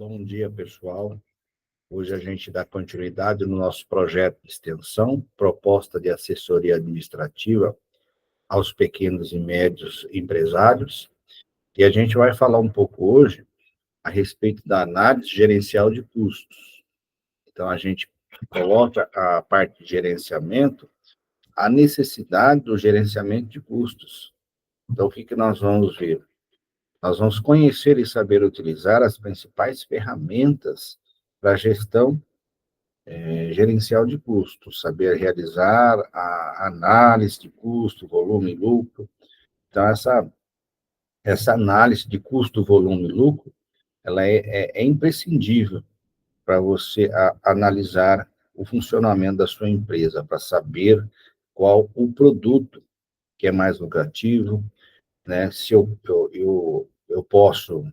Bom dia, pessoal. Hoje a gente dá continuidade no nosso projeto de extensão, proposta de assessoria administrativa aos pequenos e médios empresários. E a gente vai falar um pouco hoje a respeito da análise gerencial de custos. Então, a gente coloca a parte de gerenciamento, a necessidade do gerenciamento de custos. Então, o que nós vamos ver? Nós vamos conhecer e saber utilizar as principais ferramentas para a gestão gerencial de custos, saber realizar a análise de custo, volume e lucro. Então, essa análise de custo, volume e lucro, ela é imprescindível para você analisar o funcionamento da sua empresa, para saber qual o produto que é mais lucrativo, né? Se eu posso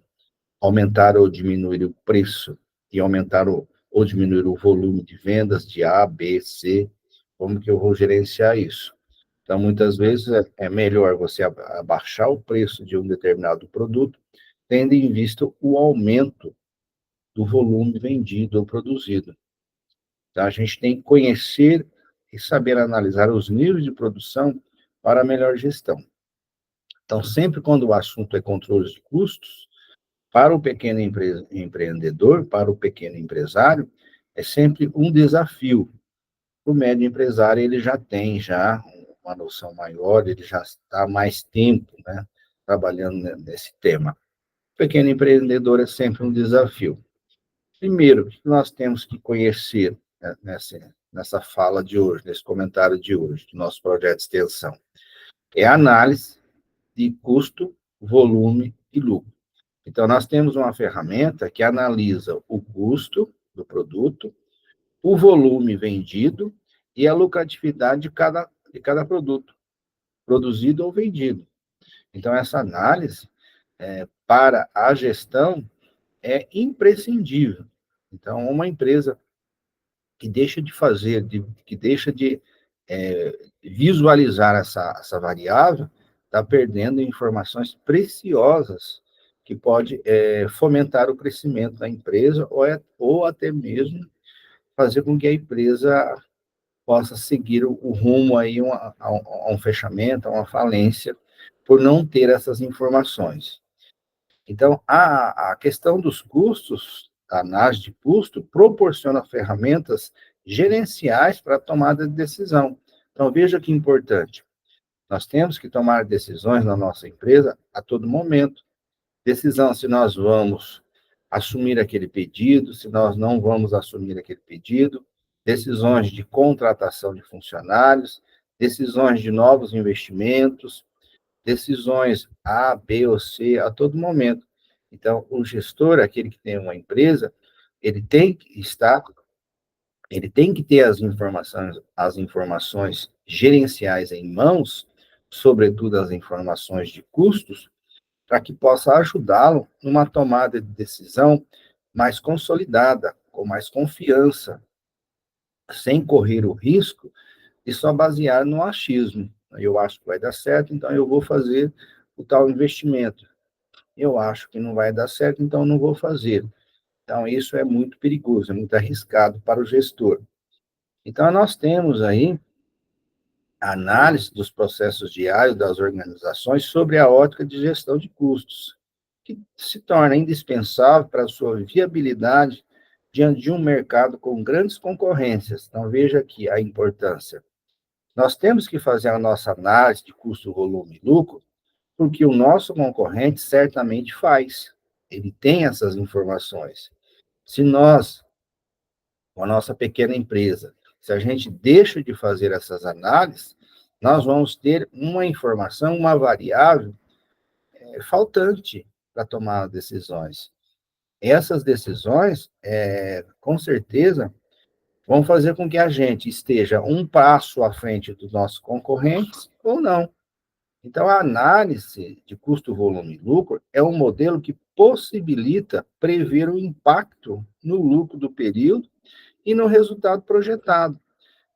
aumentar ou diminuir o preço e aumentar ou diminuir o volume de vendas de A, B, C, como que eu vou gerenciar isso? Então, muitas vezes é melhor você abaixar o preço de um determinado produto, tendo em vista o aumento do volume vendido ou produzido. Então, a gente tem que conhecer e saber analisar os níveis de produção para a melhor gestão. Então, sempre quando o assunto é controle de custos, para o pequeno empreendedor, para o pequeno empresário, é sempre um desafio. O médio empresário, ele já tem uma noção maior, ele já está há mais tempo, né, trabalhando nesse tema. O pequeno empreendedor é sempre um desafio. Primeiro, o que nós temos que conhecer, né, nessa fala de hoje, nesse comentário de hoje, do nosso projeto de extensão? É a análise de custo, volume e lucro. Então, nós temos uma ferramenta que analisa o custo do produto, o volume vendido e a lucratividade de cada produto, produzido ou vendido. Então, essa análise, para a gestão, é imprescindível. Então, uma empresa que deixa de fazer, que deixa de visualizar essa variável, está perdendo informações preciosas que pode fomentar o crescimento da empresa ou até mesmo fazer com que a empresa possa seguir o rumo aí a um fechamento, a uma falência, por não ter essas informações. Então, a questão dos custos, a análise de custo, proporciona ferramentas gerenciais para a tomada de decisão. Então, veja que importante. Nós temos que tomar decisões na nossa empresa a todo momento. Decisão se nós vamos assumir aquele pedido, se nós não vamos assumir aquele pedido, decisões de contratação de funcionários, decisões de novos investimentos, decisões A, B ou C a todo momento. Então, o gestor, aquele que tem uma empresa, ele tem que estar, ele tem que ter as informações gerenciais em mãos, sobretudo as informações de custos, para que possa ajudá-lo numa tomada de decisão mais consolidada, com mais confiança, sem correr o risco de só basear no achismo. Eu acho que vai dar certo, então eu vou fazer o tal investimento. Eu acho que não vai dar certo, então não vou fazer. Então, isso é muito perigoso, é muito arriscado para o gestor. Então, nós temos aí a análise dos processos diários das organizações sobre a ótica de gestão de custos, que se torna indispensável para a sua viabilidade diante de um mercado com grandes concorrências. Então, veja aqui a importância. Nós temos que fazer a nossa análise de custo, volume e lucro, porque o nosso concorrente certamente faz. Ele tem essas informações. Se nós, com a nossa pequena empresa, se a gente deixa de fazer essas análises, nós vamos ter uma informação, uma variável faltante para tomar decisões. Essas decisões, com certeza, vão fazer com que a gente esteja um passo à frente dos nossos concorrentes ou não. Então, a análise de custo, volume e lucro é um modelo que possibilita prever o impacto no lucro do período e no resultado projetado,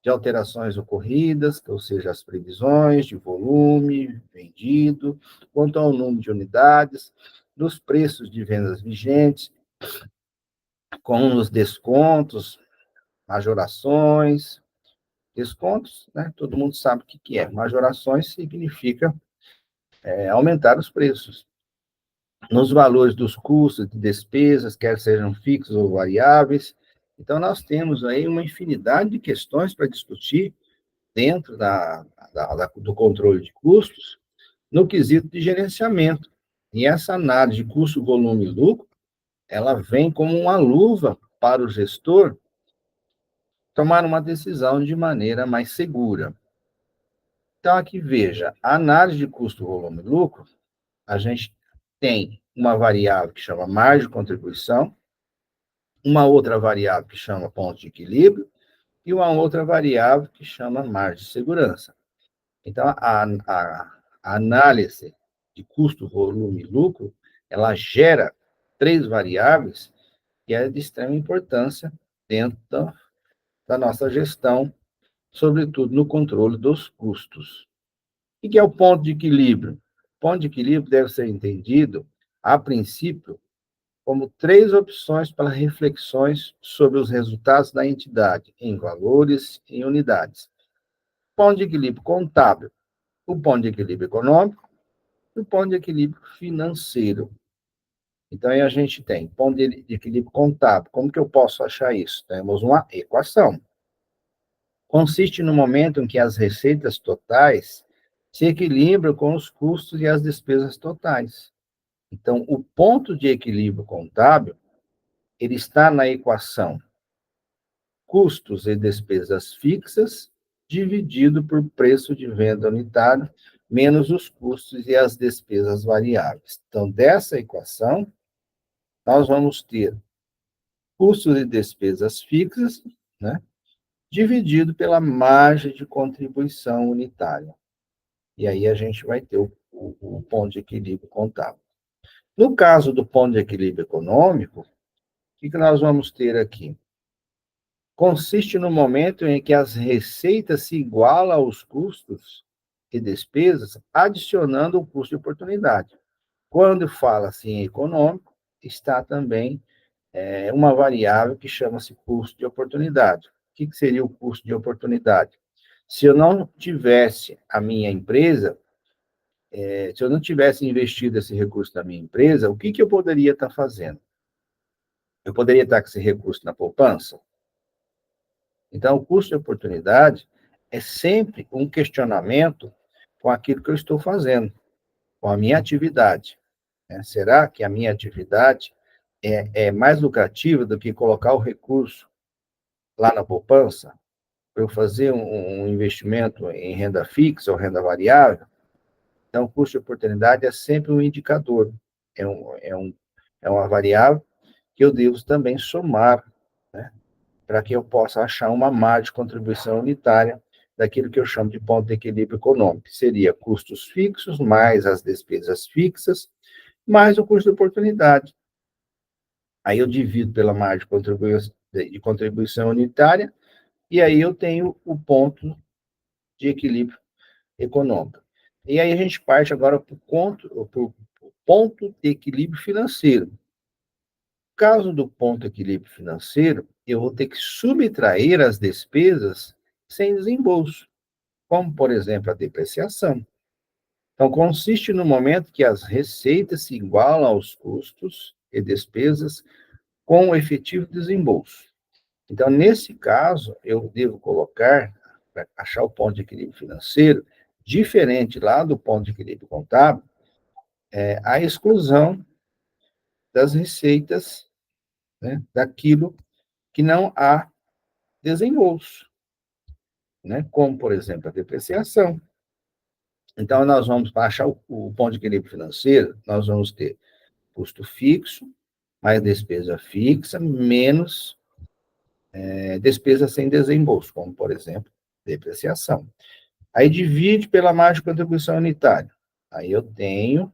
de alterações ocorridas, ou seja, as previsões de volume vendido, quanto ao número de unidades, dos preços de vendas vigentes, com os descontos, majorações. Descontos, né? Todo mundo sabe o que é. Majorações significa aumentar os preços. Nos valores dos custos de despesas, quer sejam fixos ou variáveis. Então, nós temos aí uma infinidade de questões para discutir dentro do controle de custos, no quesito de gerenciamento. E essa análise de custo, volume e lucro, ela vem como uma luva para o gestor tomar uma decisão de maneira mais segura. Então, aqui veja, a análise de custo, volume e lucro, a gente tem uma variável que chama margem de contribuição, uma outra variável que chama ponto de equilíbrio, e uma outra variável que chama margem de segurança. Então, a análise de custo, volume e lucro, ela gera três variáveis que é de extrema importância dentro da nossa gestão, sobretudo no controle dos custos. O que é o ponto de equilíbrio? O ponto de equilíbrio deve ser entendido, a princípio, como três opções para reflexões sobre os resultados da entidade, em valores e em unidades. Ponto de equilíbrio contábil, o ponto de equilíbrio econômico e o ponto de equilíbrio financeiro. Então, aí a gente tem ponto de equilíbrio contábil. Como que eu posso achar isso? Temos uma equação. Consiste no momento em que as receitas totais se equilibram com os custos e as despesas totais. Então, o ponto de equilíbrio contábil, ele está na equação custos e despesas fixas dividido por preço de venda unitário menos os custos e as despesas variáveis. Então, dessa equação, nós vamos ter custos e despesas fixas, né, dividido pela margem de contribuição unitária. E aí a gente vai ter o ponto de equilíbrio contábil. No caso do ponto de equilíbrio econômico, o que nós vamos ter aqui? Consiste no momento em que as receitas se igualam aos custos e despesas, adicionando o custo de oportunidade. Quando fala-se em econômico, está também uma variável que chama-se custo de oportunidade. O que seria o custo de oportunidade? Se eu não tivesse a minha empresa, se eu não tivesse investido esse recurso na minha empresa, o que eu poderia estar fazendo? Eu poderia estar com esse recurso na poupança? Então, o custo de oportunidade é sempre um questionamento com aquilo que eu estou fazendo, com a minha atividade. Né? Será que a minha atividade é mais lucrativa do que colocar o recurso lá na poupança? Para eu fazer um investimento em renda fixa ou renda variável? Então, o custo de oportunidade é sempre um indicador, é, um, é, um, é uma variável que eu devo também somar, né, para que eu possa achar uma margem de contribuição unitária daquilo que eu chamo de ponto de equilíbrio econômico, que seria custos fixos, mais as despesas fixas, mais o custo de oportunidade. Aí eu divido pela margem de contribuição unitária, e aí eu tenho o ponto de equilíbrio econômico. E aí a gente parte agora para o ponto de equilíbrio financeiro. No caso do ponto de equilíbrio financeiro, eu vou ter que subtrair as despesas sem desembolso, como, por exemplo, a depreciação. Então, consiste no momento que as receitas se igualam aos custos e despesas com o efetivo desembolso. Então, nesse caso, eu devo colocar, para achar o ponto de equilíbrio financeiro, diferente lá do ponto de equilíbrio contábil, a exclusão das receitas, né, daquilo que não há desembolso, né, como, por exemplo, a depreciação. Então, nós vamos, para achar o ponto de equilíbrio financeiro, nós vamos ter custo fixo, mais despesa fixa, menos despesa sem desembolso, como, por exemplo, depreciação. Aí divide pela margem de contribuição unitária. Aí eu tenho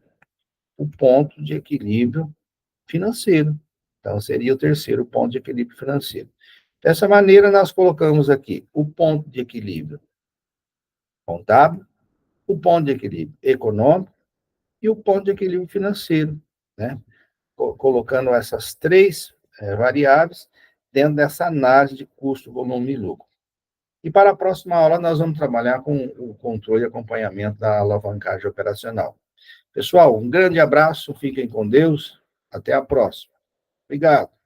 o ponto de equilíbrio financeiro. Então, seria o terceiro ponto de equilíbrio financeiro. Dessa maneira, nós colocamos aqui o ponto de equilíbrio contábil, o ponto de equilíbrio econômico e o ponto de equilíbrio financeiro, né? Colocando essas três variáveis dentro dessa análise de custo, volume e lucro. E para a próxima aula, nós vamos trabalhar com o controle e acompanhamento da alavancagem operacional. Pessoal, um grande abraço, fiquem com Deus, até a próxima. Obrigado.